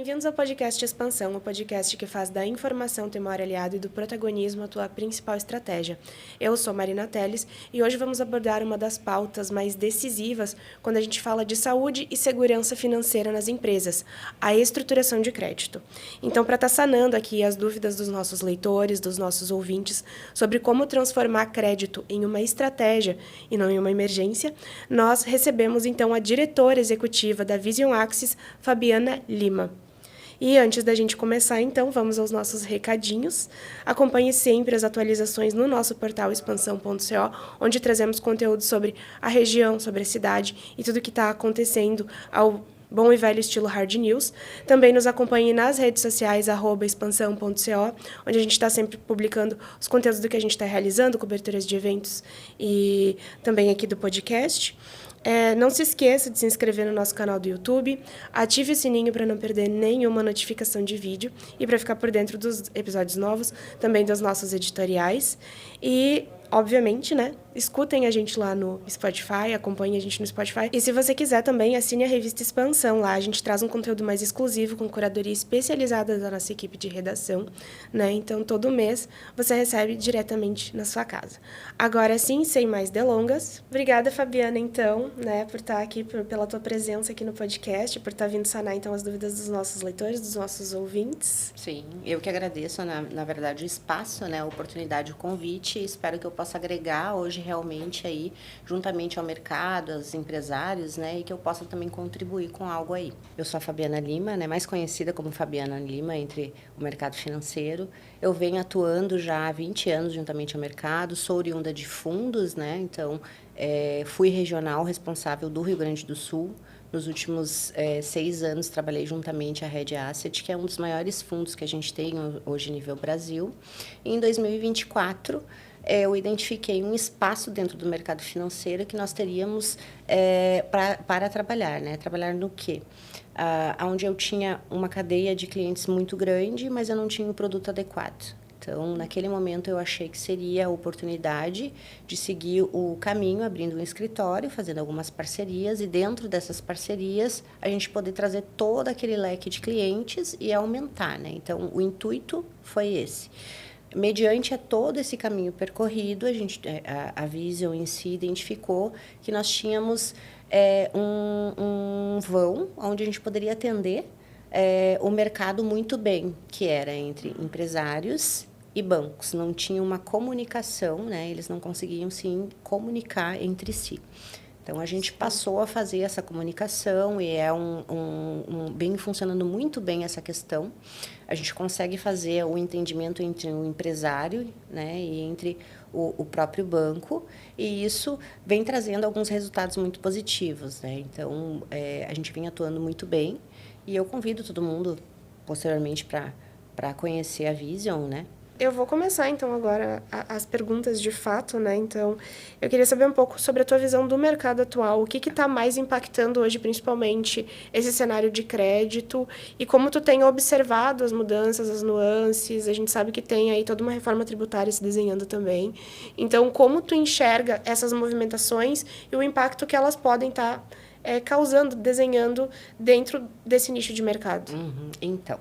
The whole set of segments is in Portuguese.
Bem-vindos ao podcast Expansão, o podcast que faz da informação ter maior aliado e do protagonismo a tua principal estratégia. Eu sou Marina Teles e hoje vamos abordar uma das pautas mais decisivas quando a gente fala de saúde e segurança financeira nas empresas, a estruturação de crédito. Então, para estar sanando aqui as dúvidas dos nossos leitores, dos nossos ouvintes, sobre como transformar crédito em uma estratégia e não em uma emergência, nós recebemos então a diretora executiva da Vision Axis, Fabiana Lima. E antes da gente começar, então, vamos aos nossos recadinhos. Acompanhe sempre as atualizações no nosso portal expansão.co, onde trazemos conteúdo sobre a região, sobre a cidade e tudo o que está acontecendo ao bom e velho estilo hard news. Também nos acompanhe nas redes sociais, @expansão.co, onde a gente está sempre publicando os conteúdos do que a gente está realizando, coberturas de eventos e também aqui do podcast. Não se esqueça de se inscrever no nosso canal do YouTube, ative o sininho para não perder nenhuma notificação de vídeo e para ficar por dentro dos episódios novos, também dos nossos editoriais. E, obviamente, escutem a gente lá no Spotify, acompanhem a gente no Spotify. E se você quiser também, assine a revista Expansão. Lá a gente traz um conteúdo mais exclusivo, com curadoria especializada da nossa equipe de redação, Então, todo mês você recebe diretamente na sua casa. Agora sim, sem mais delongas, obrigada, Fabiana, então, por estar aqui, pela tua presença aqui no podcast, por estar vindo sanar, então, as dúvidas dos nossos leitores, dos nossos ouvintes. Sim, eu que agradeço, na verdade, o espaço, a oportunidade, o convite. Espero que eu possa agregar hoje realmente aí, juntamente ao mercado, aos empresários, e que eu possa também contribuir com algo aí. Eu sou a Fabiana Lima, mais conhecida como Fabiana Lima entre o mercado financeiro. Eu venho atuando já há 20 anos juntamente ao mercado, sou oriunda de fundos, então fui regional responsável do Rio Grande do Sul. Nos últimos 6 anos, trabalhei juntamente a Red Asset, que é um dos maiores fundos que a gente tem hoje nível Brasil. E em 2024, eu identifiquei um espaço dentro do mercado financeiro que nós teríamos para trabalhar. Trabalhar no quê? Onde eu tinha uma cadeia de clientes muito grande, mas eu não tinha o produto adequado. Então, naquele momento, eu achei que seria a oportunidade de seguir o caminho, abrindo um escritório, fazendo algumas parcerias, e dentro dessas parcerias, a gente poder trazer todo aquele leque de clientes e aumentar, Então, o intuito foi esse. Mediante todo esse caminho percorrido, a Vision em si identificou que nós tínhamos um vão onde a gente poderia atender o mercado muito bem, que era entre empresários e bancos. Não tinha uma comunicação, eles não conseguiam se comunicar entre si. Então, a gente passou a fazer essa comunicação e vem funcionando muito bem essa questão. A gente consegue fazer o entendimento entre o empresário e entre o próprio banco, e isso vem trazendo alguns resultados muito positivos. Então, a gente vem atuando muito bem, e eu convido todo mundo, posteriormente, para conhecer a Vision, Eu vou começar, então, agora as perguntas de fato, Então, eu queria saber um pouco sobre a tua visão do mercado atual. O que está mais impactando hoje, principalmente, esse cenário de crédito? E como tu tem observado as mudanças, as nuances? A gente sabe que tem aí toda uma reforma tributária se desenhando também. Então, como tu enxerga essas movimentações e o impacto que elas podem estar causando, desenhando dentro desse nicho de mercado? Então,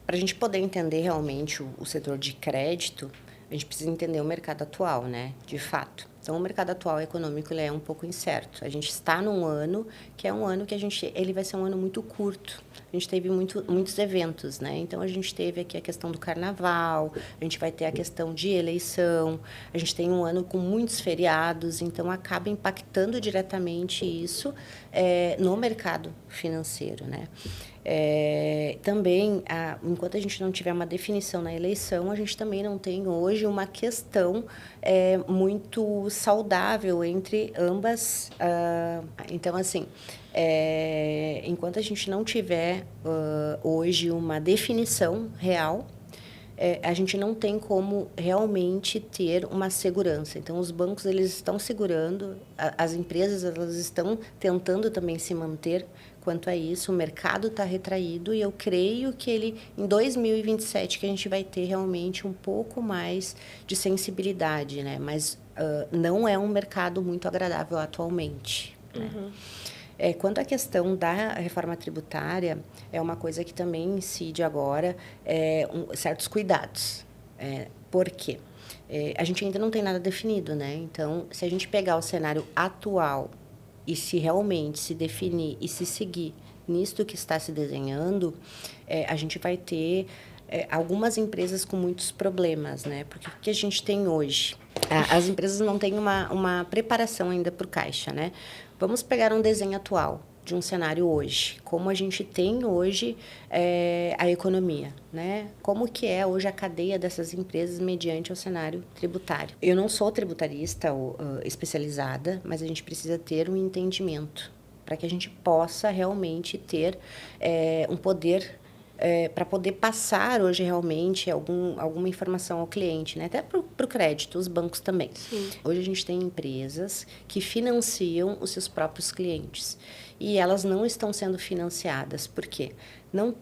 para a gente poder entender realmente o setor de crédito, a gente precisa entender o mercado atual, de fato. Então, o mercado atual econômico ele é um pouco incerto. A gente está num ano que é um ano que ele vai ser um ano muito curto. A gente teve muitos eventos, Então, a gente teve aqui a questão do carnaval, a gente vai ter a questão de eleição, a gente tem um ano com muitos feriados, então acaba impactando diretamente isso no mercado financeiro, Também, enquanto a gente não tiver uma definição na eleição, a gente também não tem hoje uma questão muito saudável entre ambas. Então, assim, enquanto a gente não tiver hoje uma definição real, a gente não tem como realmente ter uma segurança. Então, os bancos eles estão segurando, as empresas elas estão tentando também se manter quanto a isso. O mercado está retraído e eu creio que em 2027 que a gente vai ter realmente um pouco mais de sensibilidade, Mas não é um mercado muito agradável atualmente. Quanto à questão da reforma tributária, é uma coisa que também incide agora certos cuidados. Por quê? A gente ainda não tem nada definido, né? Então, se a gente pegar o cenário atual e se realmente se definir e se seguir nisto que está se desenhando, a gente vai ter algumas empresas com muitos problemas, né? Porque o que a gente tem hoje? As empresas não têm uma preparação ainda para o caixa, né? Vamos pegar um desenho atual de um cenário hoje, como a gente tem hoje a economia, né? Como que é hoje a cadeia dessas empresas mediante o cenário tributário. Eu não sou tributarista ou especializada, mas a gente precisa ter um entendimento para que a gente possa realmente ter um poder para poder passar hoje realmente alguma informação ao cliente, né? Até para o crédito, os bancos também. Sim. Hoje a gente tem empresas que financiam os seus próprios clientes e elas não estão sendo financiadas. Por quê?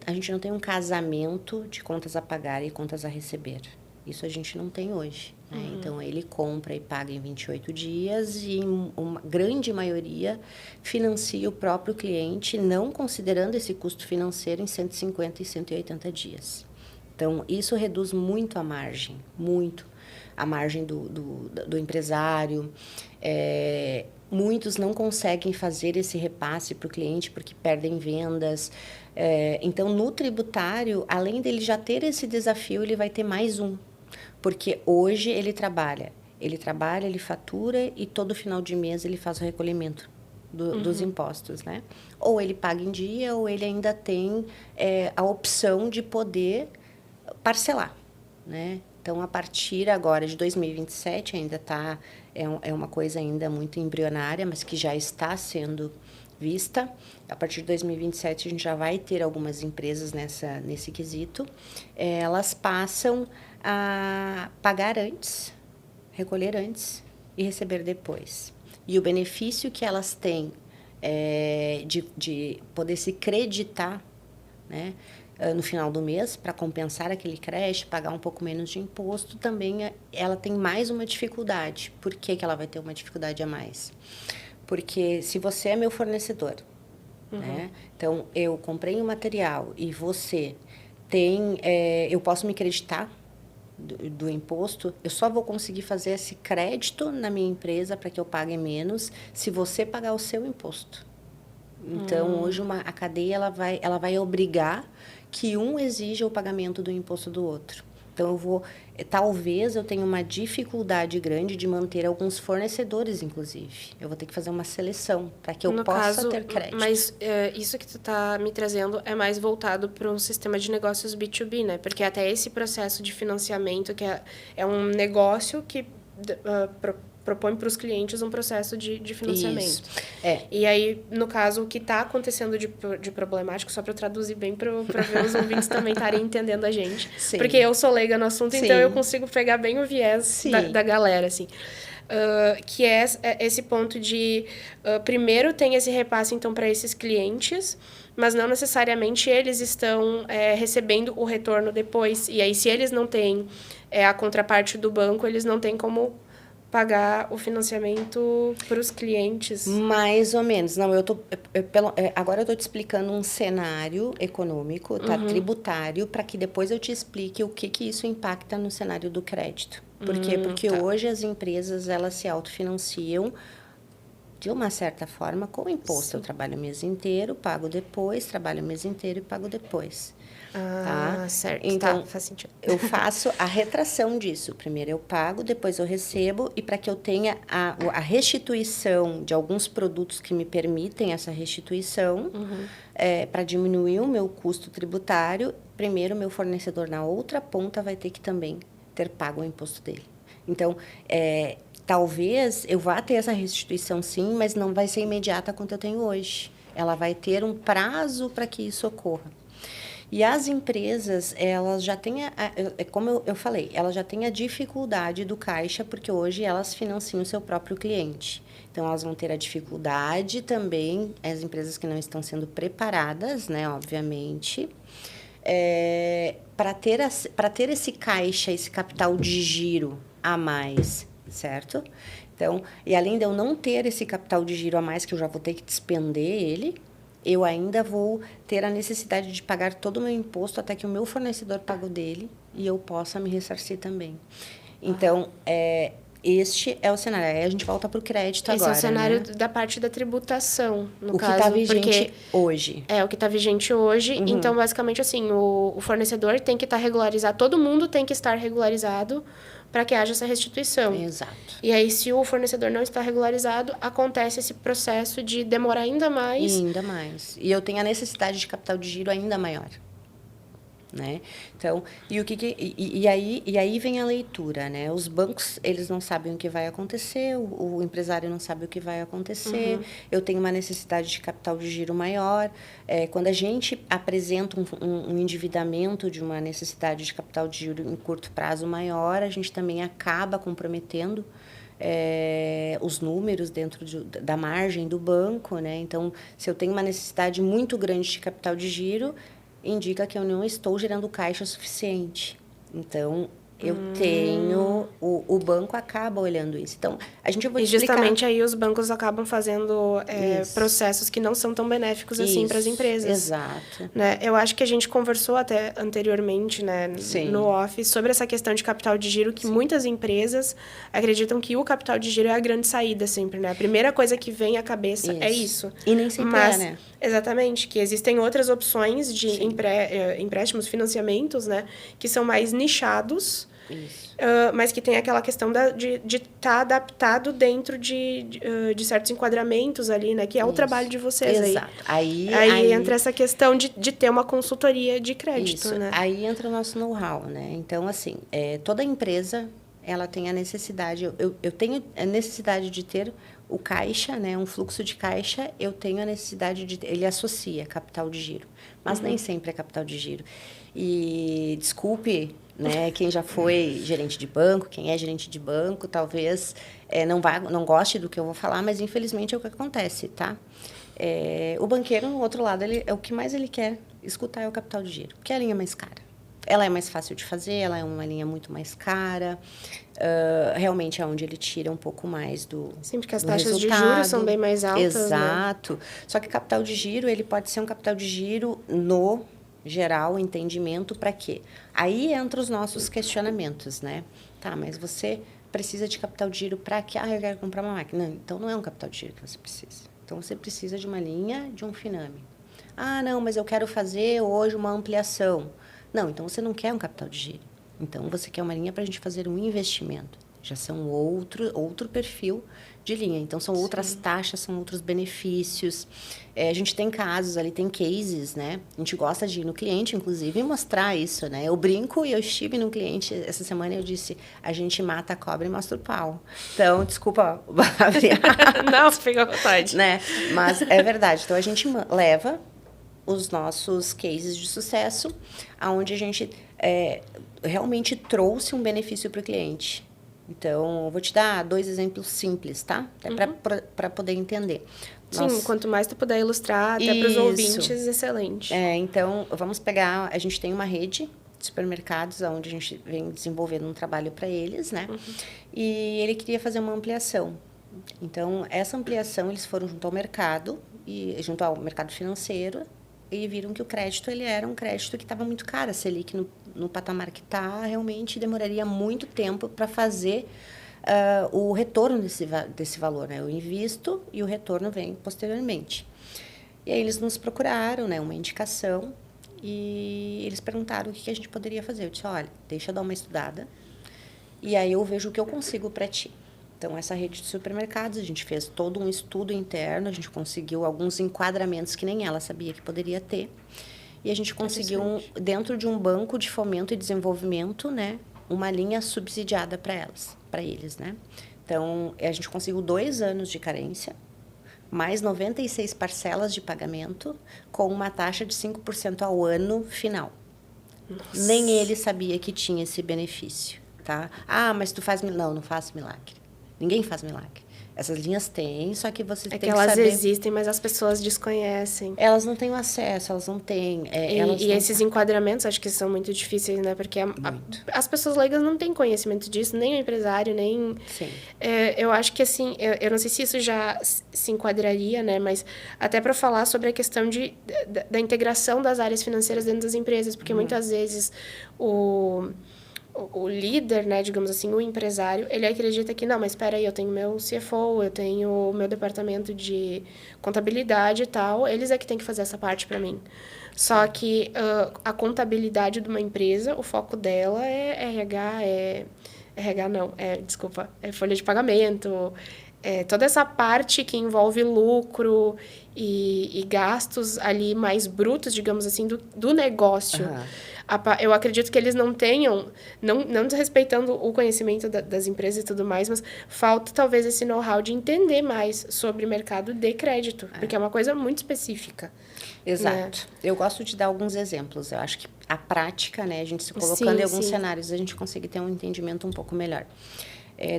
A gente não tem um casamento de contas a pagar e contas a receber. Isso a gente não tem hoje. Né? Então, ele compra e paga em 28 dias e uma grande maioria financia o próprio cliente, não considerando esse custo financeiro em 150 e 180 dias. Então, isso reduz muito a margem, muito a margem do empresário. Muitos não conseguem fazer esse repasse para o cliente porque perdem vendas. Então, no tributário, além dele já ter esse desafio, ele vai ter mais um. Porque hoje ele trabalha, ele fatura e todo final de mês ele faz o recolhimento dos impostos, né? Ou ele paga em dia, ou ele ainda tem a opção de poder parcelar, né? Então, a partir agora de 2027, ainda está, é uma coisa ainda muito embrionária, mas que já está sendo vista. A partir de 2027, a gente já vai ter algumas empresas nesse quesito. Elas passam a pagar antes, recolher antes e receber depois. E o benefício que elas têm de poder se creditar, né, no final do mês, para compensar aquele crédito, pagar um pouco menos de imposto, também ela tem mais uma dificuldade. Por que ela vai ter uma dificuldade a mais? Porque se você é meu fornecedor, né, então eu comprei um material e você tem, eu posso me creditar do imposto, eu só vou conseguir fazer esse crédito na minha empresa para que eu pague menos se você pagar o seu imposto. Então, hoje a cadeia ela vai obrigar que um exija o pagamento do imposto do outro. Então, talvez eu tenha uma dificuldade grande de manter alguns fornecedores, inclusive. Eu vou ter que fazer uma seleção para que eu possa ter crédito. Mas isso que tu está me trazendo é mais voltado para um sistema de negócios B2B, né? Porque até esse processo de financiamento, que é um negócio que propõe para os clientes um processo de financiamento. Isso. E aí, no caso, o que está acontecendo de problemático, só para eu traduzir bem para ver os ouvintes também estarem entendendo a gente. Sim. Porque eu sou leiga no assunto, Sim. então eu consigo pegar bem o viés da galera, assim. Que é esse ponto de... primeiro tem esse repasse, então, para esses clientes, mas não necessariamente eles estão recebendo o retorno depois. E aí, se eles não têm a contraparte do banco, eles não têm como pagar o financiamento para os clientes. Mais ou menos. Não, agora eu estou te explicando um cenário econômico, tá? Tributário, para que depois eu te explique o que isso impacta no cenário do crédito. Por quê? Porque hoje as empresas, elas se autofinanciam de uma certa forma com o imposto. Sim. Eu trabalho o mês inteiro, pago depois, trabalho o mês inteiro e pago depois. Tá? Certo. Então, faz sentido. Eu faço a retração disso. Primeiro eu pago, depois eu recebo. E para que eu tenha a restituição de alguns produtos que me permitem essa restituição, para diminuir o meu custo tributário, primeiro o meu fornecedor na outra ponta vai ter que também ter pago o imposto dele. Então, talvez eu vá ter essa restituição sim, mas não vai ser imediata quanto eu tenho hoje. Ela vai ter um prazo para que isso ocorra. E as empresas, elas já têm, como eu falei, elas já têm a dificuldade do caixa, porque hoje elas financiam o seu próprio cliente. Então, elas vão ter a dificuldade também, as empresas que não estão sendo preparadas, né, obviamente, para ter esse caixa, esse capital de giro a mais, certo? Então, e além de eu não ter esse capital de giro a mais, que eu já vou ter que despender ele, eu ainda vou ter a necessidade de pagar todo o meu imposto até que o meu fornecedor pague o dele e eu possa me ressarcir também. Então, este é o cenário. Aí a gente volta para o crédito Esse agora, é o cenário né? da parte da tributação, no O caso. que está vigente porque hoje. É o que está vigente hoje. Então, basicamente, assim, o fornecedor tem que estar regularizado, todo mundo tem que estar regularizado para que haja essa restituição. Exato. E aí, se o fornecedor não está regularizado, acontece esse processo de demorar ainda mais. Ainda mais. E eu tenho a necessidade de capital de giro ainda maior. Né? Então, e aí vem a leitura, né? Os bancos, eles não sabem o que vai acontecer, o empresário não sabe o que vai acontecer, eu tenho uma necessidade de capital de giro maior. Quando a gente apresenta um endividamento de uma necessidade de capital de giro em curto prazo maior, a gente também acaba comprometendo os números dentro da margem do banco, né? Então, se eu tenho uma necessidade muito grande de capital de giro, indica que eu não estou gerando caixa suficiente. Então, eu tenho... O banco acaba olhando isso. Então, eu vou te explicar. E justamente aí os bancos acabam fazendo processos que não são tão benéficos assim para as empresas. Exato. Né? Eu acho que a gente conversou até anteriormente, né, no off, sobre essa questão de capital de giro, que muitas empresas acreditam que o capital de giro é a grande saída sempre, né? A primeira coisa que vem à cabeça é isso. E nem sempre né? Exatamente, que existem outras opções de empréstimos, financiamentos, né, que são mais nichados, mas que tem aquela questão de estar adaptado dentro de certos enquadramentos ali, né, que é o trabalho de vocês. Exato. Aí entra essa questão de ter uma consultoria de crédito, né? Aí entra o nosso know-how, né? Então, assim, toda empresa, ela tem a necessidade, eu tenho a necessidade de ter o caixa, né, um fluxo de caixa, eu tenho a necessidade de... Ele associa capital de giro, mas nem sempre é capital de giro. E desculpe, né, quem já foi gerente de banco, quem é gerente de banco, talvez não goste do que eu vou falar, mas infelizmente é o que acontece, tá? O banqueiro, no outro lado, o que mais ele quer escutar é o capital de giro, porque é a linha mais cara. Ela é mais fácil de fazer, ela é uma linha muito mais cara. Realmente é onde ele tira um pouco mais do Sim, porque as taxas de juros são bem mais altas. Exato. Né? Só que capital de giro, ele pode ser um capital de giro no geral, entendimento para quê? Aí entra os nossos questionamentos, né? Tá, mas você precisa de capital de giro para quê? Eu quero comprar uma máquina. Não, então não é um capital de giro que você precisa. Então você precisa de uma linha de um Finame. Não, mas eu quero fazer hoje uma ampliação. Não, então você não quer um capital de giro. Então, você quer uma linha para a gente fazer um investimento. Já são outro perfil de linha. Então, são outras taxas, são outros benefícios. A gente tem casos ali, tem cases, né? A gente gosta de ir no cliente, inclusive, e mostrar isso, né? Eu brinco e eu estive no cliente essa semana e eu disse, a gente mata a cobra e mostra o pau. Então, desculpa o palavreado. Não, fica à vontade. Né? Mas é verdade. Então, a gente leva os nossos cases de sucesso, onde a gente realmente trouxe um benefício para o cliente. Então, eu vou te dar 2 exemplos simples, tá? Para poder entender. Sim, quanto mais tu puder ilustrar, até para os ouvintes, excelente. Então, vamos pegar... A gente tem uma rede de supermercados, onde a gente vem desenvolvendo um trabalho para eles, né? E ele queria fazer uma ampliação. Então, essa ampliação, eles foram junto ao mercado financeiro, e viram que o crédito ele era um crédito que estava muito caro. A Selic, no patamar que está, realmente demoraria muito tempo para fazer o retorno desse valor. Né? Eu invisto e o retorno vem posteriormente. E aí eles nos procuraram, né, uma indicação, e eles perguntaram o que a gente poderia fazer. Eu disse, olha, deixa eu dar uma estudada, e aí eu vejo o que eu consigo para ti. Então, essa rede de supermercados, a gente fez todo um estudo interno, a gente conseguiu alguns enquadramentos que nem ela sabia que poderia ter. E a gente conseguiu, dentro de um banco de fomento e desenvolvimento, né, uma linha subsidiada para eles, né? Então, a gente conseguiu 2 anos de carência, mais 96 parcelas de pagamento, com uma taxa de 5% ao ano final. Nossa. Nem ele sabia que tinha esse benefício, tá? Mas tu faz milagre. Não faço milagre. Ninguém faz milagre. Essas linhas têm, só que você É tem que que elas saber... existem, mas as pessoas desconhecem. Elas não têm o acesso, elas não têm... elas E não esses enquadramentos acho que são muito difíceis, né? Porque Muito. as pessoas leigas não têm conhecimento disso, nem o empresário, nem... Sim. Eu acho que, assim, eu não sei se isso já se enquadraria, né? Mas até para falar sobre a questão da integração das áreas financeiras dentro das empresas, porque muitas vezes o líder, né, digamos assim, o empresário, ele acredita que, não, mas espera aí, eu tenho meu CFO, eu tenho o meu departamento de contabilidade e tal, eles é que tem que fazer essa parte para mim. Só que a contabilidade de uma empresa, o foco dela é RH, RH não, desculpa, é folha de pagamento, toda essa parte que envolve lucro e gastos ali mais brutos, digamos assim, do negócio. Aham. Eu acredito que eles não tenham, não desrespeitando o conhecimento das empresas e tudo mais, mas falta talvez esse know-how de entender mais sobre mercado de crédito, porque é uma coisa muito específica. Exato. Eu gosto de dar alguns exemplos. Eu acho que a prática, né, a gente se colocando Sim, em alguns sim. cenários, a gente consegue ter um entendimento um pouco melhor.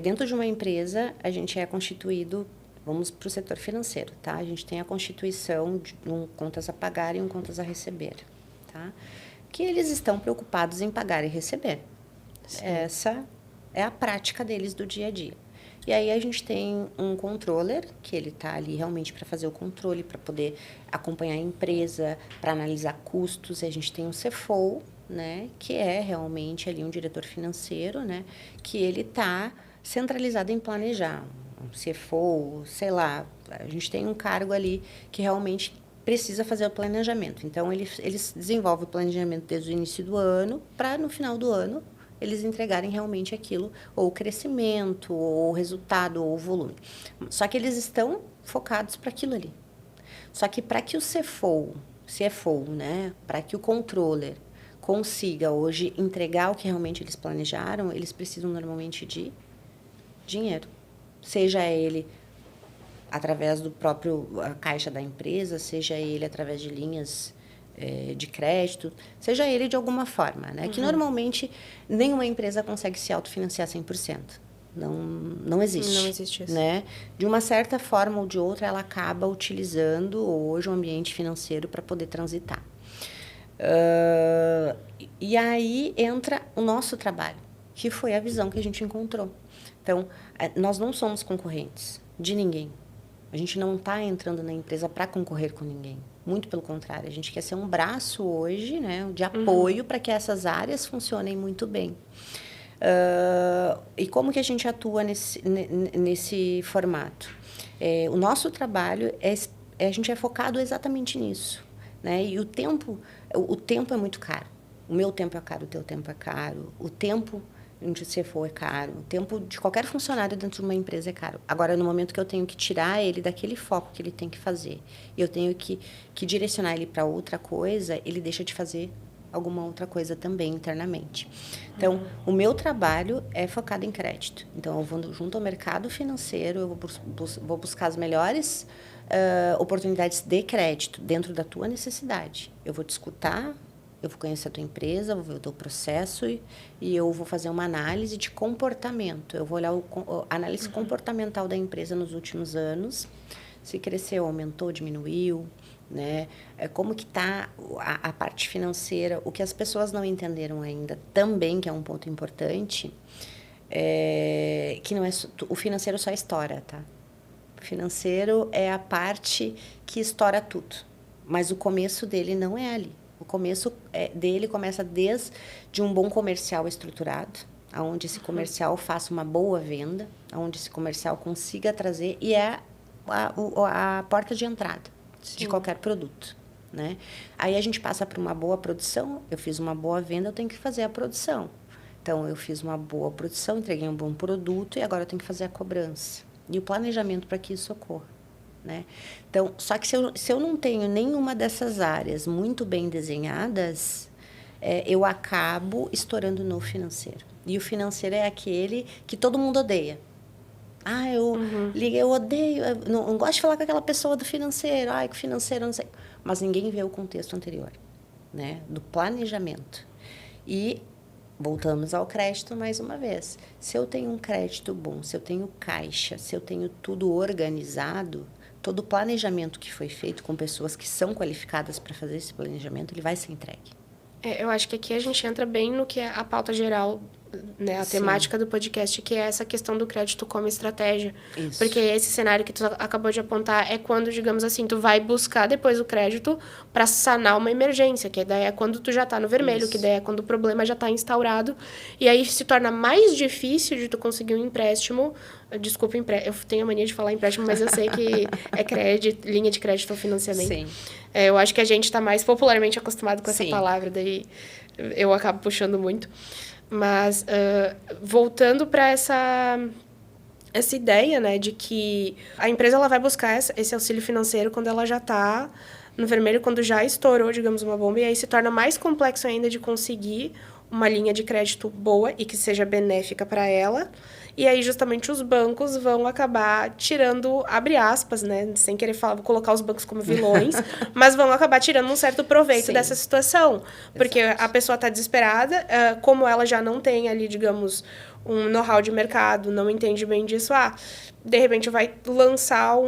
Dentro de uma empresa, a gente é constituído, vamos para o setor financeiro, tá? A gente tem a constituição de um contas a pagar e um contas a receber, tá? Que eles estão preocupados em pagar e receber. Sim. Essa é a prática deles do dia a dia. E aí a gente tem um controller, que ele está ali realmente para fazer o controle, para poder acompanhar a empresa, para analisar custos. E a gente tem um CFO, né, que é realmente ali um diretor financeiro, né, que ele está centralizado em planejar. Um CFO, sei lá, a gente tem um cargo ali que realmente precisa fazer o planejamento. Então, eles desenvolvem o planejamento desde o início do ano para, no final do ano, eles entregarem realmente aquilo, ou o crescimento, ou o resultado, ou o volume. Só que eles estão focados para aquilo ali. Só que para que o CFO, né, para que o controller consiga hoje entregar o que realmente eles planejaram, eles precisam normalmente de dinheiro. Seja ele através do próprio caixa da empresa, seja ele através de linhas de crédito, seja ele de alguma forma, né? Que normalmente nenhuma empresa consegue se autofinanciar 100%. Não existe. Não existe isso. Né? De uma certa forma ou de outra, ela acaba utilizando hoje o ambiente financeiro para poder transitar. E aí entra o nosso trabalho, que foi a visão que a gente encontrou. Então, nós não somos concorrentes de ninguém. A gente não está entrando na empresa para concorrer com ninguém. Muito pelo contrário, a gente quer ser um braço hoje, né, de apoio para que essas áreas funcionem muito bem. E como que a gente atua nesse formato? O nosso trabalho, a gente é focado exatamente nisso. Né? E o tempo é muito caro. O meu tempo é caro, o teu tempo é caro. O tempo onde você for é caro. O tempo de qualquer funcionário dentro de uma empresa é caro. Agora, no momento que eu tenho que tirar ele daquele foco que ele tem que fazer, e eu tenho que direcionar ele para outra coisa, ele deixa de fazer alguma outra coisa também internamente. Então, o meu trabalho é focado em crédito. Então, eu vou junto ao mercado financeiro, eu vou buscar as melhores oportunidades de crédito dentro da tua necessidade. Eu vou te escutar, eu vou conhecer a tua empresa, vou ver o teu processo e eu vou fazer uma análise de comportamento. Eu vou olhar a análise comportamental da empresa nos últimos anos, se cresceu, aumentou, diminuiu, né? Como que está a parte financeira. O que as pessoas não entenderam ainda também, que é um ponto importante, que não é o financeiro só estoura, tá? O financeiro é a parte que estoura tudo, mas o começo dele não é ali. O começo dele começa desde um bom comercial estruturado, onde esse comercial faça uma boa venda, onde esse comercial consiga trazer, e é a porta de entrada de qualquer produto. Né? Aí a gente passa para uma boa produção, eu fiz uma boa venda, eu tenho que fazer a produção. Então, eu fiz uma boa produção, entreguei um bom produto e agora eu tenho que fazer a cobrança. E o planejamento para que isso ocorra. Né? Então, só que se eu não tenho nenhuma dessas áreas muito bem desenhadas, eu acabo estourando no financeiro. E o financeiro é aquele que todo mundo odeia. Eu odeio, eu não gosto de falar com aquela pessoa do financeiro. Que o financeiro não sei. Mas ninguém vê o contexto anterior, né? Do planejamento. E Voltamos ao crédito mais uma vez. Se eu tenho um crédito bom, se eu tenho caixa, se eu tenho tudo organizado, todo o planejamento que foi feito com pessoas que são qualificadas para fazer esse planejamento, ele vai ser entregue. Eu acho que aqui a gente entra bem no que é a pauta geral, né, a temática do podcast, que é essa questão do crédito como estratégia. Isso. Porque esse cenário que tu acabou de apontar é quando, digamos assim, tu vai buscar depois o crédito para sanar uma emergência, que daí é quando tu já tá no vermelho, que daí é quando o problema já tá instaurado, e aí se torna mais difícil de tu conseguir um empréstimo. Desculpa, eu tenho a mania de falar empréstimo, mas eu sei que é crédito, linha de crédito ou financiamento. Sim. Eu acho que a gente está mais popularmente acostumado com essa Sim. palavra, daí eu acabo puxando muito. Mas, voltando para essa ideia, né, de que a empresa ela vai buscar esse auxílio financeiro quando ela já está no vermelho, quando já estourou, digamos, uma bomba, e aí se torna mais complexo ainda de conseguir uma linha de crédito boa e que seja benéfica para ela. E aí, justamente, os bancos vão acabar tirando, abre aspas, né? Sem querer colocar os bancos como vilões, mas vão acabar tirando um certo proveito dessa situação. Porque a pessoa está desesperada, como ela já não tem ali, digamos, um know-how de mercado, não entende bem disso, de repente vai lançar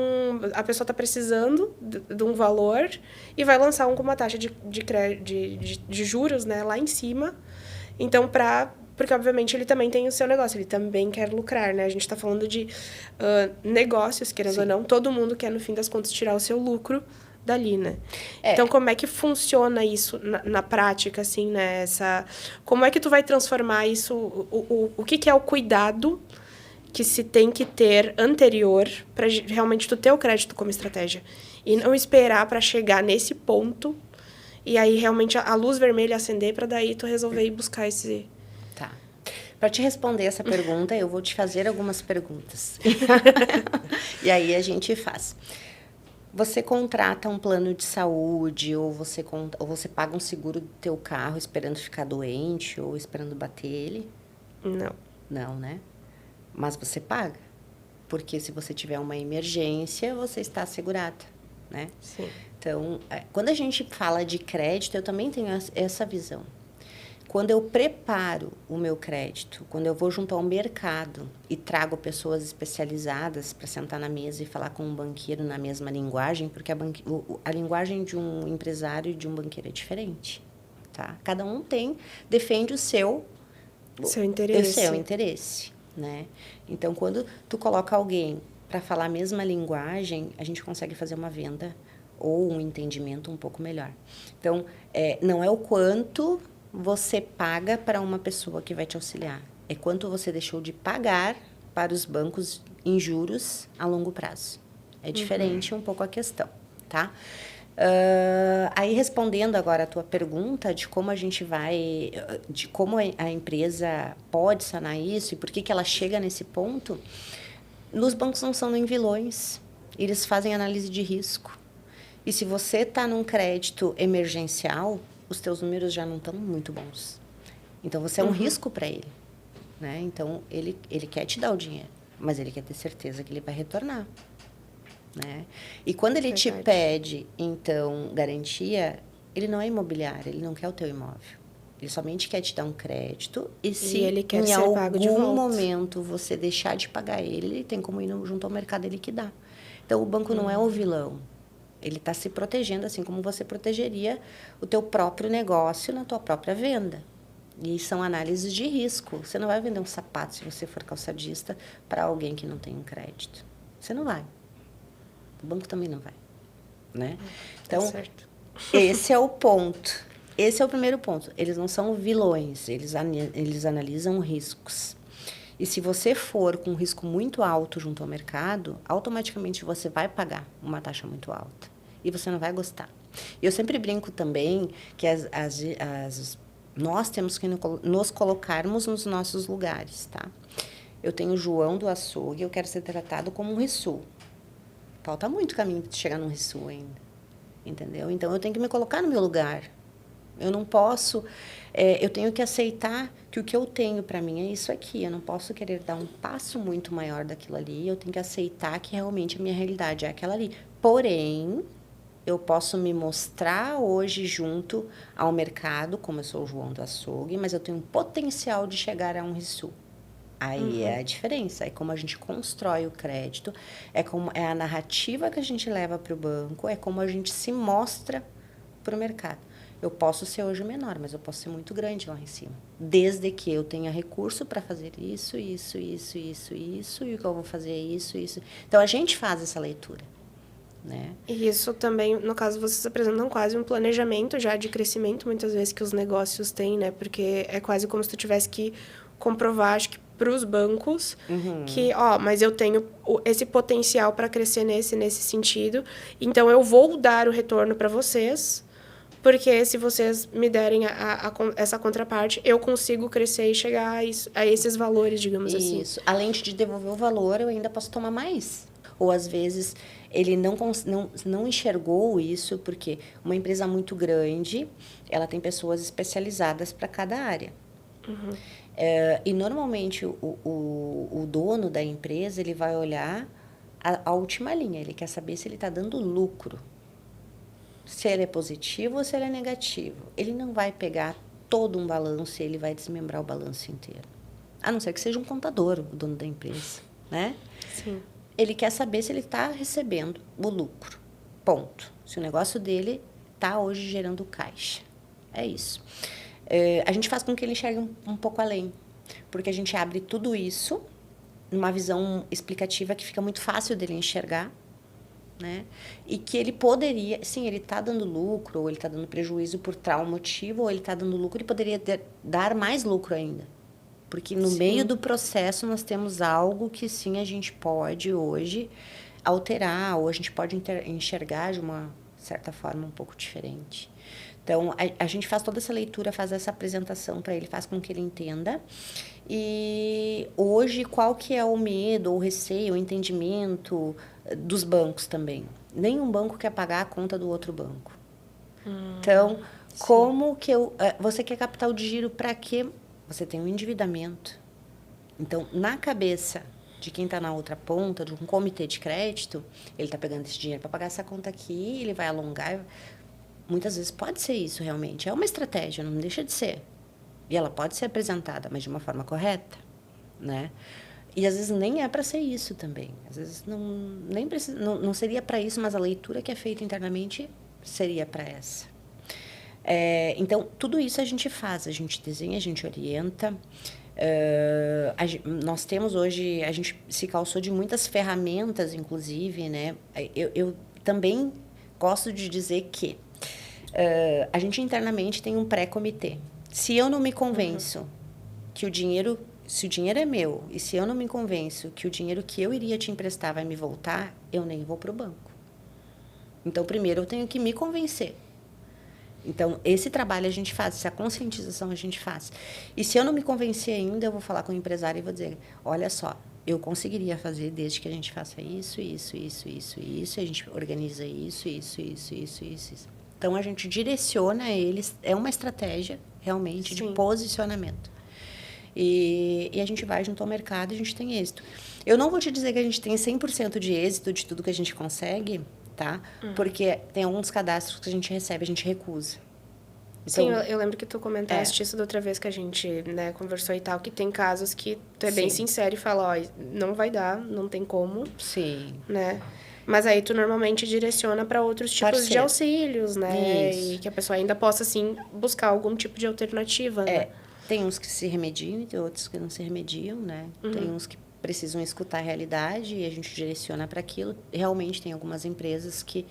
a pessoa está precisando de um valor e vai lançar com uma taxa de juros, né, lá em cima. Então, porque, obviamente, ele também tem o seu negócio, ele também quer lucrar, né? A gente está falando de negócios, querendo ou não. Todo mundo quer, no fim das contas, tirar o seu lucro dali, né? Então, como é que funciona isso na prática, assim, né? Como é que tu vai transformar isso? O que é o cuidado que se tem que ter anterior para realmente tu ter o crédito como estratégia? E não esperar para chegar nesse ponto e aí, realmente, a luz vermelha acender para daí tu resolver ir buscar esse... Tá. Para te responder essa pergunta, eu vou te fazer algumas perguntas. E aí a gente faz. Você contrata um plano de saúde ou você paga um seguro do teu carro esperando ficar doente ou esperando bater ele? Não. Não, né? Mas você paga. Porque se você tiver uma emergência, você está assegurada, né? Sim. Então, quando a gente fala de crédito, eu também tenho essa visão. Quando eu preparo o meu crédito, quando eu vou junto ao mercado e trago pessoas especializadas para sentar na mesa e falar com um banqueiro na mesma linguagem, porque a linguagem de um empresário e de um banqueiro é diferente, tá? Cada um defende o seu interesse, né? Então, quando tu coloca alguém para falar a mesma linguagem, a gente consegue fazer uma venda ou um entendimento um pouco melhor. Então, não é o quanto você paga para uma pessoa que vai te auxiliar. É quanto você deixou de pagar para os bancos em juros a longo prazo. É diferente um pouco a questão, tá? Aí, respondendo agora a tua pergunta de como a gente vai... De como a empresa pode sanar isso e por que ela chega nesse ponto, os bancos não são nem vilões. Eles fazem análise de risco. E se você está num crédito emergencial, os teus números já não estão muito bons. Então, você é um risco para ele, né? Então, ele quer te dar o dinheiro, mas ele quer ter certeza que ele vai retornar, né? E quando ele te pede, então, garantia, ele não é imobiliário, ele não quer o teu imóvel. Ele somente quer te dar um crédito e se ele quer em ser pago de algum volta. momento você deixar de pagar ele tem como ir junto ao mercado e liquidar. Então, o banco não é o vilão. Ele está se protegendo, assim como você protegeria o teu próprio negócio na tua própria venda. E são análises de risco. Você não vai vender um sapato, se você for calçadista, para alguém que não tem um crédito. Você não vai. O banco também não vai, né? Então, certo. Esse é o ponto. Esse é o primeiro ponto. Eles não são vilões, eles analisam riscos. E se você for com um risco muito alto junto ao mercado, automaticamente você vai pagar uma taxa muito alta. E você não vai gostar. E eu sempre brinco também que nós temos que nos colocarmos nos nossos lugares, tá? Eu tenho o João do açougue, eu quero ser tratado como um rissul. Falta muito caminho para chegar num rissul ainda, entendeu? Então, eu tenho que me colocar no meu lugar. Eu não posso... eu tenho que aceitar que o que eu tenho para mim é isso aqui. Eu não posso querer dar um passo muito maior daquilo ali. Eu tenho que aceitar que realmente a minha realidade é aquela ali. Porém, eu posso me mostrar hoje junto ao mercado, como eu sou o João do açougue, mas eu tenho um potencial de chegar a um Rissul. Aí é a diferença, é como a gente constrói o crédito, é a narrativa que a gente leva para o banco, é como a gente se mostra para o mercado. Eu posso ser hoje menor, mas eu posso ser muito grande lá em cima. Desde que eu tenha recurso para fazer isso, e o que eu vou fazer é isso. Então, a gente faz essa leitura, né? E isso também, no caso, vocês apresentam quase um planejamento já de crescimento, muitas vezes, que os negócios têm, né? Porque é quase como se tu tivesse que comprovar, acho que para os bancos, que, mas eu tenho esse potencial para crescer nesse sentido, então eu vou dar o retorno para vocês, porque se vocês me derem essa contraparte, eu consigo crescer e chegar a esses valores, digamos assim. Isso. Além de devolver o valor, eu ainda posso tomar mais. Ou, às vezes, ele não enxergou isso, porque uma empresa muito grande, ela tem pessoas especializadas para cada área. E, normalmente, o dono da empresa, ele vai olhar a última linha. Ele quer saber se ele está dando lucro. Se ele é positivo ou se ele é negativo. Ele não vai pegar todo um balanço e ele vai desmembrar o balanço inteiro. A não ser que seja um contador, o dono da empresa, né? Sim. Ele quer saber se ele está recebendo o lucro. Ponto. Se o negócio dele está hoje gerando caixa. É isso. A gente faz com que ele enxergue um pouco além. Porque a gente abre tudo isso numa visão explicativa que fica muito fácil dele enxergar. Né? E que ele poderia, sim, ele está dando lucro, ou ele está dando prejuízo por tal motivo, ou ele está dando lucro e poderia dar mais lucro ainda. Porque no meio do processo nós temos algo que sim a gente pode hoje alterar, ou a gente pode enxergar de uma certa forma um pouco diferente. Então, a gente faz toda essa leitura, faz essa apresentação para ele, faz com que ele entenda. E hoje, qual que é o medo, o receio, o entendimento dos bancos também? Nenhum banco quer pagar a conta do outro banco. Então, como que você quer capital de giro para quê? Você tem um endividamento. Então, na cabeça de quem está na outra ponta, de um comitê de crédito, ele está pegando esse dinheiro para pagar essa conta aqui, ele vai alongar. Muitas vezes pode ser isso realmente. É uma estratégia, não deixa de ser. E ela pode ser apresentada, mas de uma forma correta, né? E às vezes nem é para ser isso também. Às vezes não seria para isso, mas a leitura que é feita internamente seria para essa. Então, tudo isso a gente faz. A gente desenha, a gente orienta. Nós temos hoje... A gente se calçou de muitas ferramentas, inclusive, né? Eu também gosto de dizer que a gente internamente tem um pré-comitê. Se eu não me convenço que se o dinheiro é meu, e se eu não me convenço que o dinheiro que eu iria te emprestar vai me voltar, eu nem vou para o banco. Então, primeiro eu tenho que me convencer. Então, esse trabalho a gente faz, essa conscientização a gente faz. E se eu não me convencer ainda, eu vou falar com o empresário e vou dizer, olha só, eu conseguiria fazer desde que a gente faça isso, e a gente organiza isso. Então, a gente direciona eles, é uma estratégia, realmente, de posicionamento. E a gente vai junto ao mercado e a gente tem êxito. Eu não vou te dizer que a gente tem 100% de êxito de tudo que a gente consegue, tá? Porque tem alguns cadastros que a gente recebe, a gente recusa. Sim, eu lembro que tu comentaste isso da outra vez que a gente, né, conversou e tal, que tem casos que tu é bem sincero e fala, ó, não vai dar, não tem como. Sim. Né? Mas aí tu normalmente direciona para outros tipos de auxílios, né? Isso. E que a pessoa ainda possa, assim, buscar algum tipo de alternativa, né? Tem uns que se remediam e tem outros que não se remediam, né? Tem uns que precisam escutar a realidade e a gente direciona para aquilo. Realmente tem algumas empresas que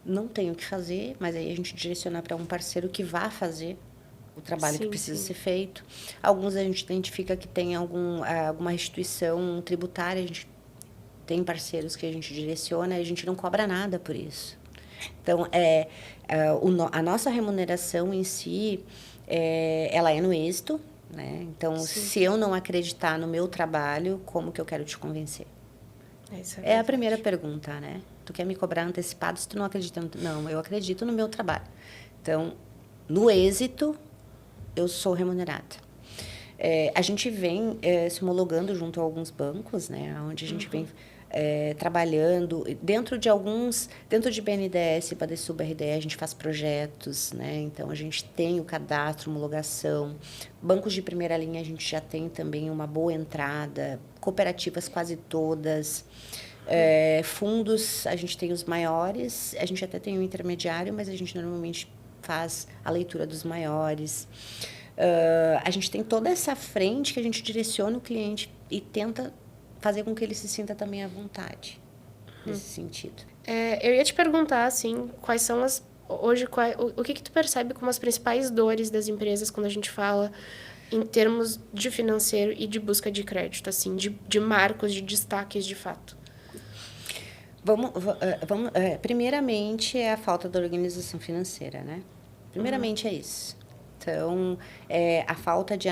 não tem o que fazer, mas aí a gente direciona para um parceiro que vá fazer o trabalho que precisa ser feito. Alguns a gente identifica que tem alguma restituição tributária, a gente tem parceiros que a gente direciona e a gente não cobra nada por isso. Então, a nossa remuneração em si, ela é no êxito, né? Então, se eu não acreditar no meu trabalho, como que eu quero te convencer? É a primeira pergunta, né? Tu quer me cobrar antecipado se tu não acredita? Não, eu acredito no meu trabalho. Então, no êxito, eu sou remunerada. A gente vem se homologando junto a alguns bancos, né? Onde a gente vem trabalhando dentro de BNDES e Badesul BRDE, a gente faz projetos, né? Então, a gente tem o cadastro, homologação. Bancos de primeira linha, a gente já tem também uma boa entrada. Cooperativas quase todas. Fundos, a gente tem os maiores. A gente até tem um intermediário, mas a gente normalmente faz a leitura dos maiores. A gente tem toda essa frente que a gente direciona o cliente e tenta fazer com que ele se sinta também à vontade, nesse sentido. Eu ia te perguntar, assim, quais são o que tu percebe como as principais dores das empresas quando a gente fala em termos de financeiro e de busca de crédito, assim, de marcos, de destaques de fato? Primeiramente, é a falta da organização financeira, né? Primeiramente é isso. Então, a falta de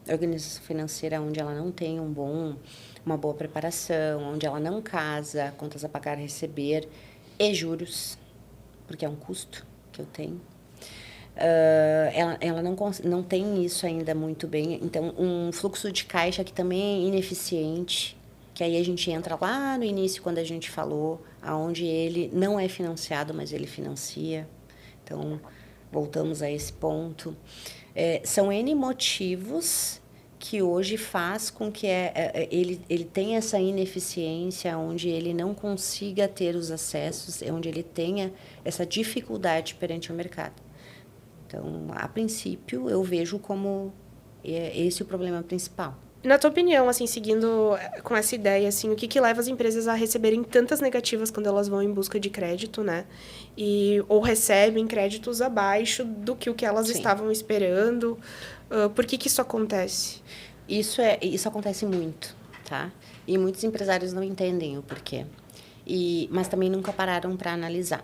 organização financeira, onde ela não tem uma boa preparação, onde ela não casa, contas a pagar, a receber, e juros, porque é um custo que eu tenho. Ela não tem isso ainda muito bem. Então, um fluxo de caixa que também é ineficiente, que aí a gente entra lá no início, quando a gente falou, aonde ele não é financiado, mas ele financia. Então, voltamos a esse ponto. São N motivos que hoje faz com que ele tenha essa ineficiência, onde ele não consiga ter os acessos, onde ele tenha essa dificuldade perante o mercado. Então, a princípio, eu vejo como esse o problema principal. Na tua opinião, assim, seguindo com essa ideia, assim, o que leva as empresas a receberem tantas negativas quando elas vão em busca de crédito, né? Ou recebem créditos abaixo do que o que elas estavam esperando? Por que isso acontece? Isso acontece muito, tá? E muitos empresários não entendem o porquê. Mas também nunca pararam para analisar.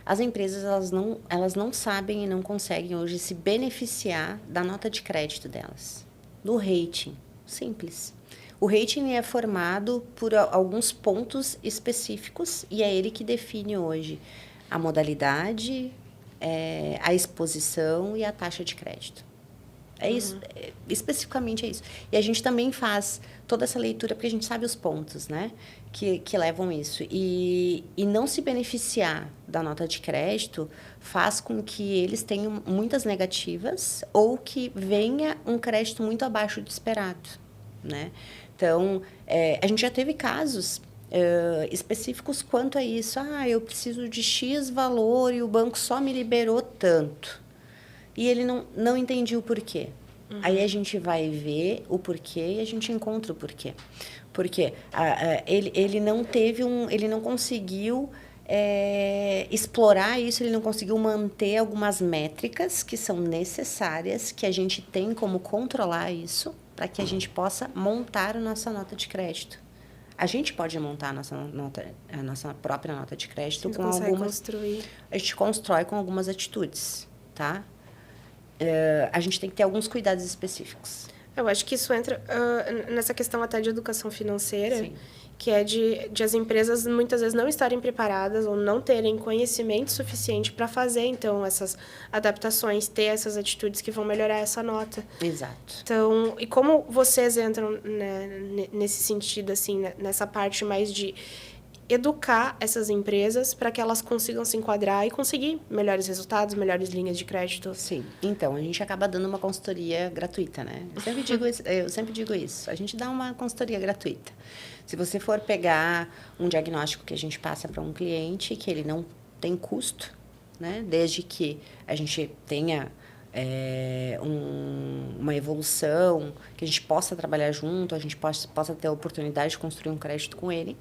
As empresas, elas não sabem e não conseguem hoje se beneficiar da nota de crédito delas, do rating. Simples. O rating é formado por alguns pontos específicos e é ele que define hoje a modalidade, a exposição e a taxa de crédito. É isso, especificamente é isso. E a gente também faz toda essa leitura porque a gente sabe os pontos, né, que levam isso. E não se beneficiar da nota de crédito faz com que eles tenham muitas negativas ou que venha um crédito muito abaixo do esperado, né? Então, a gente já teve casos específicos quanto a isso. Eu preciso de X valor e o banco só me liberou tanto. E ele não entendia o porquê. Aí a gente vai ver o porquê e a gente encontra o porquê. Porque ele não conseguiu explorar isso, ele não conseguiu manter algumas métricas que são necessárias, que a gente tem como controlar isso, para que a gente possa montar a nossa nota de crédito. A gente pode montar a nossa própria nota de crédito com algumas... construir. A gente constrói com algumas atitudes, tá? A gente tem que ter alguns cuidados específicos. Eu acho que isso entra nessa questão até de educação financeira, Sim. Que é de as empresas muitas vezes não estarem preparadas ou não terem conhecimento suficiente para fazer, então, essas adaptações, ter essas atitudes que vão melhorar essa nota. Exato. Então, e como vocês entram, né, nesse sentido, assim, nessa parte mais de educar essas empresas para que elas consigam se enquadrar e conseguir melhores resultados, melhores linhas de crédito? Sim. Então, a gente acaba dando uma consultoria gratuita, né? Eu sempre digo isso. A gente dá uma consultoria gratuita. Se você for pegar um diagnóstico que a gente passa para um cliente, que ele não tem custo, né? Desde que a gente tenha uma evolução, que a gente possa trabalhar junto, a gente possa ter a oportunidade de construir um crédito com ele,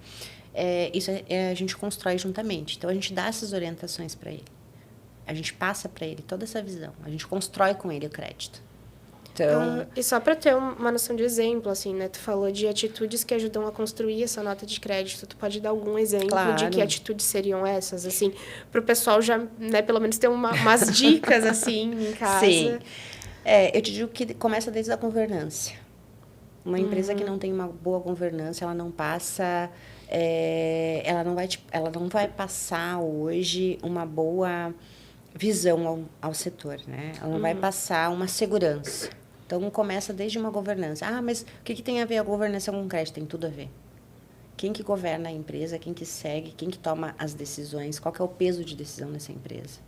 isso a gente constrói juntamente. Então, a gente dá essas orientações para ele. A gente passa para ele toda essa visão. A gente constrói com ele o crédito. Então... E só para ter uma noção de exemplo, assim, né? Tu falou de atitudes que ajudam a construir essa nota de crédito. Tu pode dar algum exemplo de que atitudes seriam essas, assim, para o pessoal já, né, pelo menos ter umas dicas, assim, em casa? Sim. Eu te digo que começa desde a governança. Uma empresa que não tem uma boa governança, ela não passa... ela não vai passar hoje uma boa visão ao setor, né? Ela não vai passar uma segurança. Então, começa desde uma governança. Mas o que tem a ver a governança com o crédito? Tem tudo a ver. Quem que governa a empresa, quem que segue, quem que toma as decisões, qual que é o peso de decisão nessa empresa.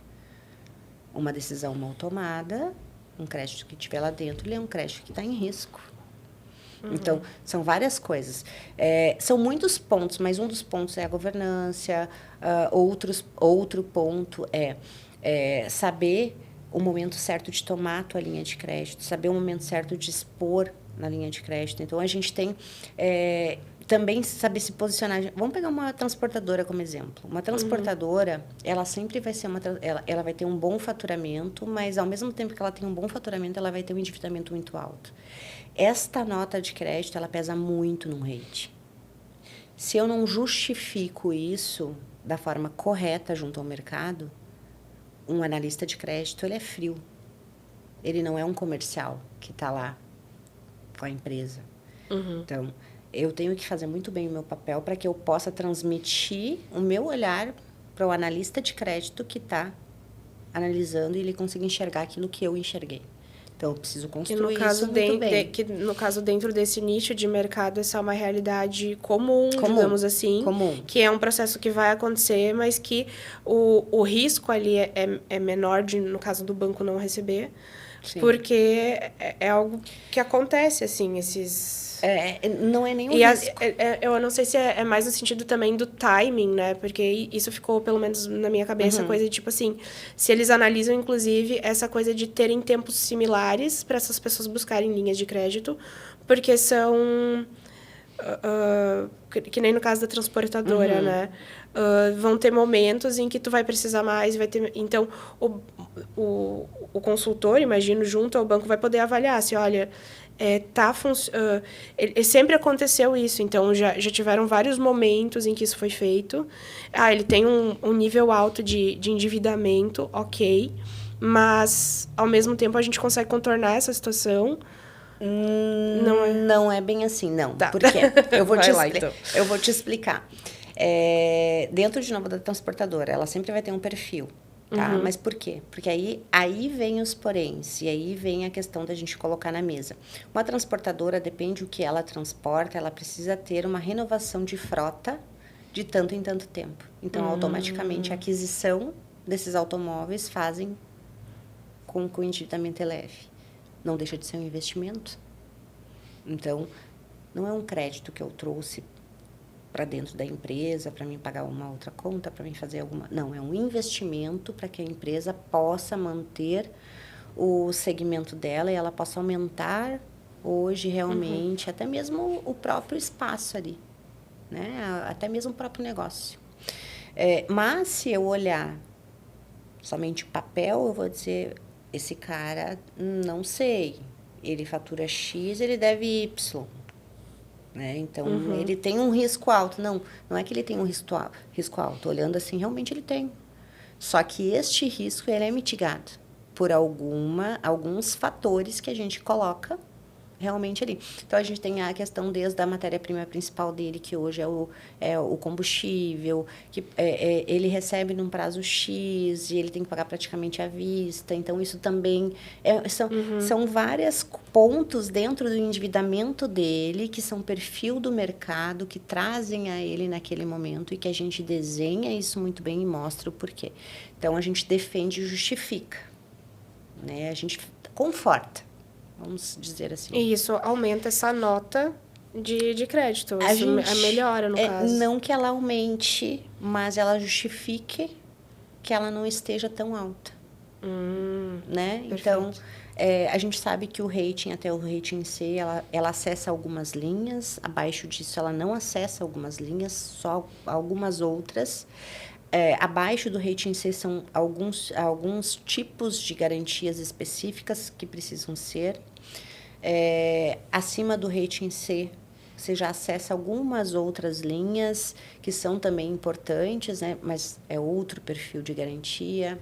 Uma decisão mal tomada, um crédito que tiver lá dentro, ele é um crédito que está em risco. Então, são várias coisas. São muitos pontos, mas um dos pontos é a governança, outro ponto é saber o momento certo de tomar a tua linha de crédito, saber o momento certo de expor na linha de crédito. Então, a gente tem também saber se posicionar. Vamos pegar uma transportadora como exemplo. Uma transportadora, ela sempre vai ser ela vai ter um bom faturamento, mas ao mesmo tempo que ela tem um bom faturamento, ela vai ter um endividamento muito alto. Esta nota de crédito, ela pesa muito num rate. Se eu não justifico isso da forma correta junto ao mercado, um analista de crédito, ele é frio. Ele não é um comercial que está lá com a empresa. Então, eu tenho que fazer muito bem o meu papel para que eu possa transmitir o meu olhar para o analista de crédito que está analisando e ele consiga enxergar aquilo que eu enxerguei. Então, eu preciso construir isso muito bem. Que, no caso, dentro desse nicho de mercado, essa é uma realidade comum, digamos assim. Comum. Que é um processo que vai acontecer, mas que o risco ali é menor, no caso do banco não receber. Sim. Porque é algo que acontece, assim, esses... não é nenhum risco. Eu não sei se é mais no sentido também do timing, né? Porque isso ficou, pelo menos na minha cabeça, coisa de tipo assim... Se eles analisam, inclusive, essa coisa de terem tempos similares para essas pessoas buscarem linhas de crédito, porque são... que nem no caso da transportadora, né? Vão ter momentos em que tu vai precisar mais, vai ter... Então, o consultor, imagino, junto ao banco, vai poder avaliar se, olha... sempre aconteceu isso, então já tiveram vários momentos em que isso foi feito. Ele tem um nível alto de endividamento, ok, mas ao mesmo tempo a gente consegue contornar essa situação. Não é bem assim, não. Tá. Por quê? Eu vou então. Eu vou te explicar. Dentro de novo da transportadora, ela sempre vai ter um perfil. Tá? Mas por quê? Porque aí vem os poréns, e aí vem a questão da gente colocar na mesa. Uma transportadora, depende do que ela transporta, ela precisa ter uma renovação de frota de tanto em tanto tempo. Então, automaticamente, a aquisição desses automóveis fazem com que o endividamento eleve. Não deixa de ser um investimento. Então, não é um crédito que eu trouxe para dentro da empresa, para mim pagar uma outra conta, para mim fazer alguma... Não, é um investimento para que a empresa possa manter o segmento dela e ela possa aumentar hoje realmente, até mesmo o próprio espaço ali, né? Até mesmo o próprio negócio. Mas se eu olhar somente o papel, eu vou dizer, esse cara, não sei, ele fatura X, ele deve Y. Né? Então, ele tem um risco alto. Não é que ele tem um risco alto. Olhando assim, realmente ele tem. Só que este risco ele é mitigado por alguns fatores que a gente coloca realmente ali. Então, a gente tem a questão desde a matéria-prima principal dele, que hoje é o combustível, que ele recebe num prazo X e ele tem que pagar praticamente à vista. Então, isso também são vários pontos dentro do endividamento dele, que são perfil do mercado, que trazem a ele naquele momento e que a gente desenha isso muito bem e mostra o porquê. Então, a gente defende e justifica. Né? A gente conforta. Vamos dizer assim. E isso aumenta essa nota de crédito. Isso melhora, no caso. Não que ela aumente, mas ela justifique que ela não esteja tão alta. Né? Então, a gente sabe que o rating, até o rating C, ela acessa algumas linhas. Abaixo disso, ela não acessa algumas linhas, só algumas outras. Abaixo do rating C são alguns tipos de garantias específicas que precisam ser. Acima do rating C, você já acessa algumas outras linhas que são também importantes, né? Mas é outro perfil de garantia.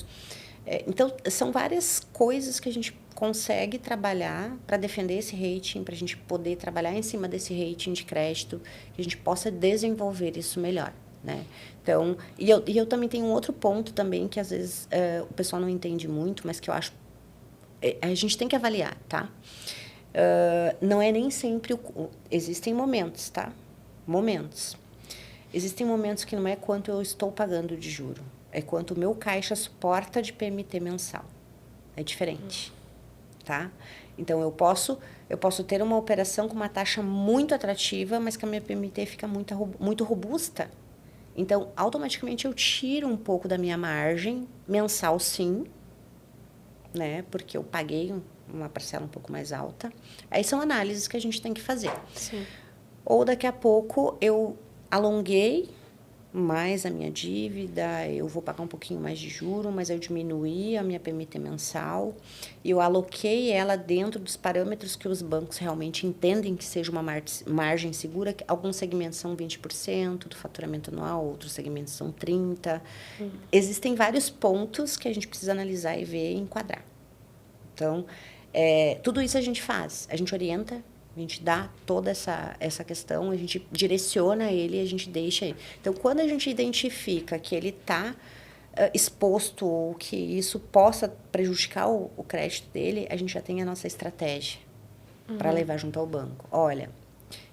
Então, são várias coisas que a gente consegue trabalhar para defender esse rating, para a gente poder trabalhar em cima desse rating de crédito, que a gente possa desenvolver isso melhor. Né? Então, e eu também tenho um outro ponto também que às vezes o pessoal não entende muito, mas que eu acho a gente tem que avaliar, tá? Não é nem sempre existem momentos, tá? Momentos. Existem momentos que não é quanto eu estou pagando de juro, é quanto o meu caixa suporta de PMT mensal. É diferente, tá? Então, eu posso ter uma operação com uma taxa muito atrativa, mas que a minha PMT fica muito robusta. Então, automaticamente, eu tiro um pouco da minha margem mensal, sim, né? Porque eu paguei uma parcela um pouco mais alta. Aí são análises que a gente tem que fazer. Sim. Ou daqui a pouco eu alonguei mais a minha dívida, eu vou pagar um pouquinho mais de juro, mas eu diminuí a minha PMT mensal e eu aloquei ela dentro dos parâmetros que os bancos realmente entendem que seja uma margem segura. Alguns segmentos são 20% do faturamento anual, outros segmentos são 30%. Existem vários pontos que a gente precisa analisar e ver e enquadrar. Então, tudo isso a gente faz, a gente orienta, a gente dá toda essa questão, a gente direciona ele e a gente deixa ele. Então, quando a gente identifica que ele está exposto ou que isso possa prejudicar o crédito dele, a gente já tem a nossa estratégia para levar junto ao banco. Olha,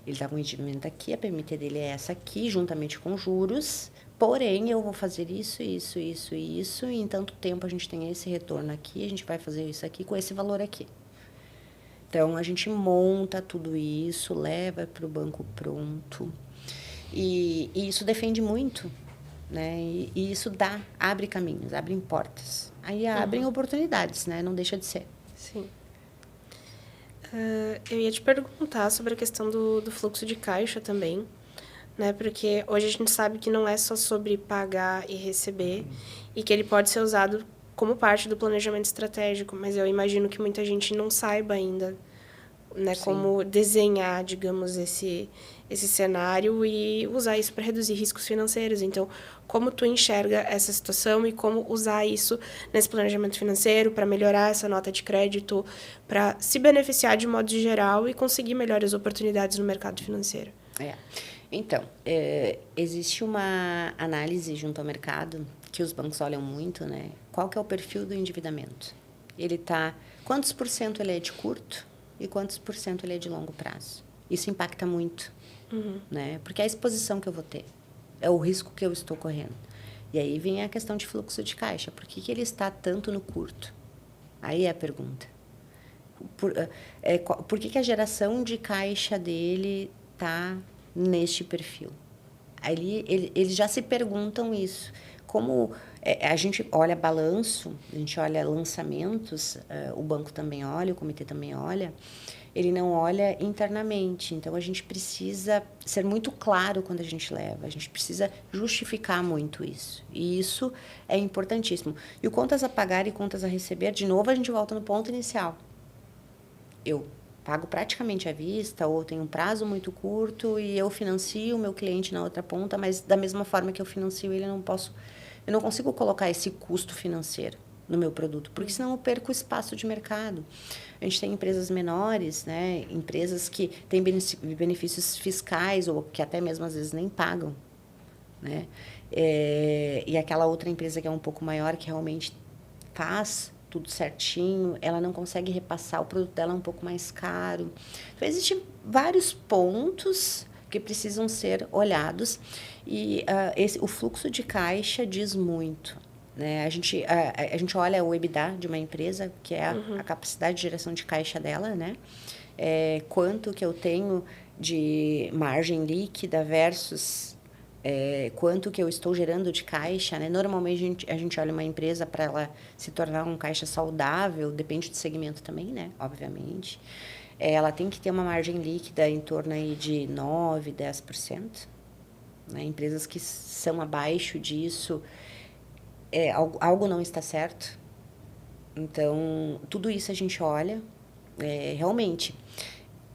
ele está com um rendimento aqui, a PMT dele é essa aqui, juntamente com juros, porém, eu vou fazer isso, isso, isso e isso, e em tanto tempo a gente tem esse retorno aqui, a gente vai fazer isso aqui com esse valor aqui. Então, a gente monta tudo isso, leva para o banco pronto. E isso defende muito, né? E isso abre caminhos, abre portas. Aí abrem oportunidades, né? Não deixa de ser. Sim. Eu ia te perguntar sobre a questão do fluxo de caixa também, né? Porque hoje a gente sabe que não é só sobre pagar e receber, e que ele pode ser usado como parte do planejamento estratégico, mas eu imagino que muita gente não saiba ainda, né, como desenhar, digamos, esse cenário e usar isso para reduzir riscos financeiros. Então, como tu enxerga essa situação e como usar isso nesse planejamento financeiro para melhorar essa nota de crédito, para se beneficiar de modo geral e conseguir melhores oportunidades no mercado financeiro? Então, existe uma análise junto ao mercado que os bancos olham muito, né? Qual que é o perfil do endividamento? Quantos por cento ele é de curto e quantos por cento ele é de longo prazo? Isso impacta muito, né? Porque é a exposição que eu vou ter, é o risco que eu estou correndo. E aí vem a questão de fluxo de caixa. Por que ele está tanto no curto? Aí é a pergunta. Por que a geração de caixa dele está neste perfil? Aí eles já se perguntam isso. Como a gente olha balanço, a gente olha lançamentos, o banco também olha, o comitê também olha, ele não olha internamente. Então, a gente precisa ser muito claro quando a gente leva, a gente precisa justificar muito isso. E isso é importantíssimo. E o contas a pagar e contas a receber, de novo, a gente volta no ponto inicial. Eu pago praticamente à vista ou tenho um prazo muito curto e eu financio o meu cliente na outra ponta, mas da mesma forma que eu financio ele, eu não consigo colocar esse custo financeiro no meu produto, porque senão eu perco espaço de mercado. A gente tem empresas menores, né, empresas que têm benefícios fiscais ou que até mesmo às vezes nem pagam, né? E aquela outra empresa que é um pouco maior, que realmente faz tudo certinho, ela não consegue repassar, o produto dela é um pouco mais caro. Então, existem vários pontos que precisam ser olhados e o fluxo de caixa diz muito, né? A gente olha o EBITDA de uma empresa, que é a capacidade de geração de caixa dela, né? Quanto que eu tenho de margem líquida versus quanto que eu estou gerando de caixa, né? Normalmente a gente olha uma empresa para ela se tornar um caixa saudável, depende do segmento também, né? Obviamente. Ela tem que ter uma margem líquida em torno aí de 9%, 10%. Né? Empresas que são abaixo disso, algo não está certo. Então, tudo isso a gente olha, realmente.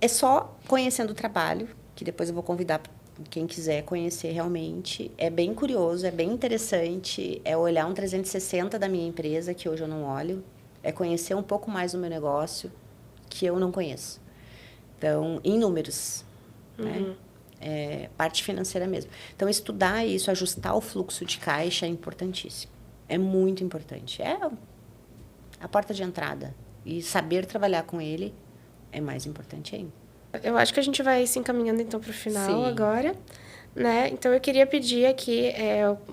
É só conhecendo o trabalho, que depois eu vou convidar quem quiser conhecer realmente. É bem curioso, é bem interessante, é olhar um 360 da minha empresa, que hoje eu não olho, é conhecer um pouco mais do meu negócio, que eu não conheço. Então, em números, né? Parte financeira mesmo. Então, estudar isso, ajustar o fluxo de caixa é importantíssimo. É muito importante. É a porta de entrada. E saber trabalhar com ele é mais importante ainda. Eu acho que a gente vai se encaminhando, então, para o final agora. né? Então, eu queria pedir aqui,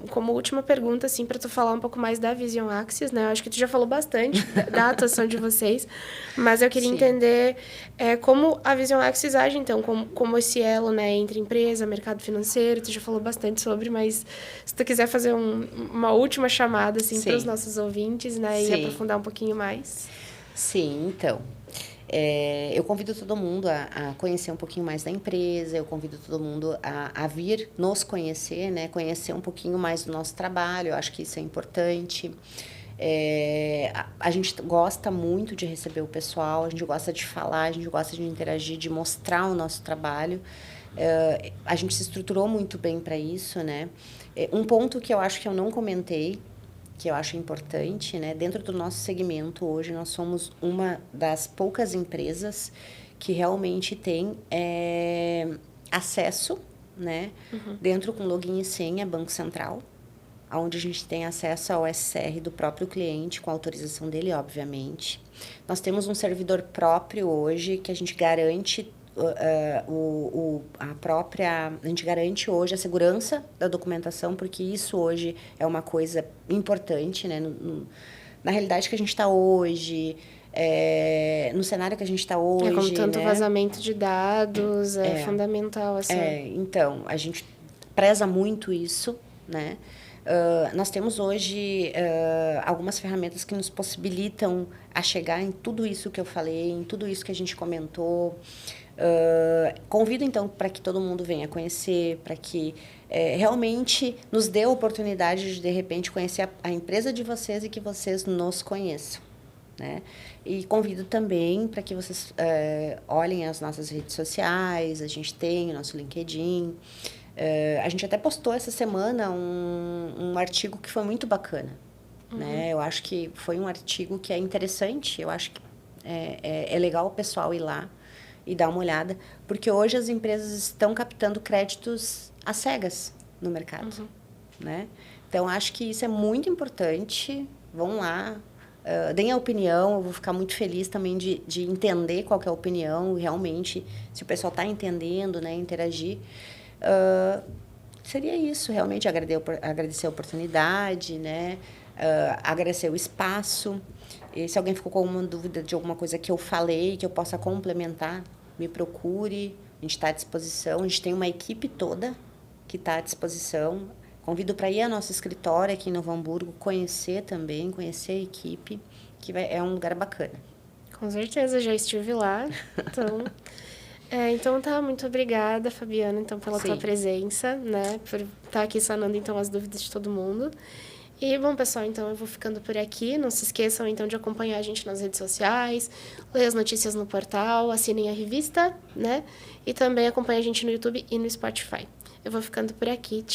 como última pergunta, assim, para tu falar um pouco mais da Vision Axis, né? Eu acho que tu já falou bastante da atuação de vocês, mas eu queria Sim. entender como a Vision Axis age, então, como esse elo, né, entre empresa, mercado financeiro, tu já falou bastante sobre, mas se tu quiser fazer uma última chamada, assim, para os nossos ouvintes, né, e aprofundar um pouquinho mais. Sim, então... eu convido todo mundo a conhecer um pouquinho mais da empresa, eu convido todo mundo a vir nos conhecer, né? Conhecer um pouquinho mais do nosso trabalho, eu acho que isso é importante. A gente gosta muito de receber o pessoal, a gente gosta de falar, a gente gosta de interagir, de mostrar o nosso trabalho. A gente se estruturou muito bem para isso, né? Um ponto que eu acho que eu não comentei, que eu acho importante, né? Dentro do nosso segmento, hoje, nós somos uma das poucas empresas que realmente tem acesso, né? Dentro com login e senha, Banco Central, onde a gente tem acesso ao SCR do próprio cliente, com autorização dele, obviamente. Nós temos um servidor próprio hoje, que a gente garante... a gente garante hoje a segurança da documentação, porque isso hoje é uma coisa importante, né? Na realidade que a gente está hoje, no cenário que a gente está hoje, como tanto né? Vazamento de dados, fundamental essa... Então, a gente preza muito isso, né? Nós temos hoje algumas ferramentas que nos possibilitam a chegar em tudo isso que eu falei, em tudo isso que a gente comentou. Convido, então, para que todo mundo venha conhecer, para que realmente nos dê a oportunidade de repente, conhecer a empresa de vocês e que vocês nos conheçam, né? E convido também para que vocês olhem as nossas redes sociais, a gente tem o nosso LinkedIn. A gente até postou essa semana um artigo que foi muito bacana, né? Eu acho que foi um artigo que é interessante, eu acho que é legal o pessoal ir lá e dar uma olhada, porque hoje as empresas estão captando créditos às cegas no mercado, né? Então, acho que isso é muito importante. Vão lá, deem a opinião, eu vou ficar muito feliz também de entender qual que é a opinião, realmente, se o pessoal está entendendo, né, interagir. Seria isso, realmente, agradecer a oportunidade, né, agradecer o espaço. E se alguém ficou com alguma dúvida de alguma coisa que eu falei, que eu possa complementar, me procure, a gente está à disposição. A gente tem uma equipe toda que está à disposição. Convido para ir ao nosso escritório aqui em Novo Hamburgo, conhecer a equipe, que é um lugar bacana. Com certeza, já estive lá. Então tá, muito obrigada, Fabiana, então, pela tua presença, né, por estar aqui sanando, então, as dúvidas de todo mundo. E, bom, pessoal, então eu vou ficando por aqui. Não se esqueçam, então, de acompanhar a gente nas redes sociais, ler as notícias no portal, assinem a revista, né? E também acompanhem a gente no YouTube e no Spotify. Eu vou ficando por aqui.